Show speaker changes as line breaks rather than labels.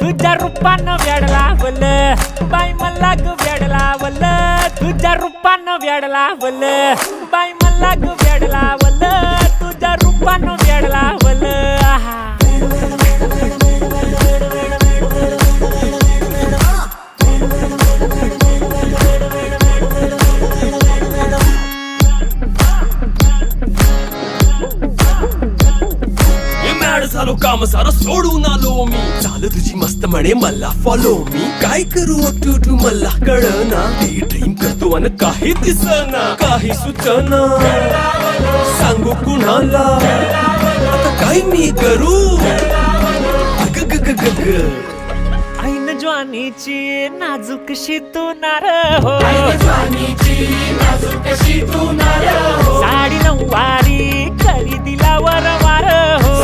तुझ्या रूपानं वेड लावल बाई मला ग वेड लावल तुझ्या रूपानं वेड लावल बाई मला ग वेड लावल तुझ्या रूपानं वेड लावल आहा
झालो काम सारं सोडून आलो मी चाल तुझी मस्त म्हणे मला फॉलो मी काय करू टू मला कळना ती ड्रीम करतो अन काही दिसना काही सुचना सांगू कुणाला आता काय मी करू
ऐन ज्वानीची नाजूकशी तू नार हो साडी नऊवारी करी दिला वर वार हो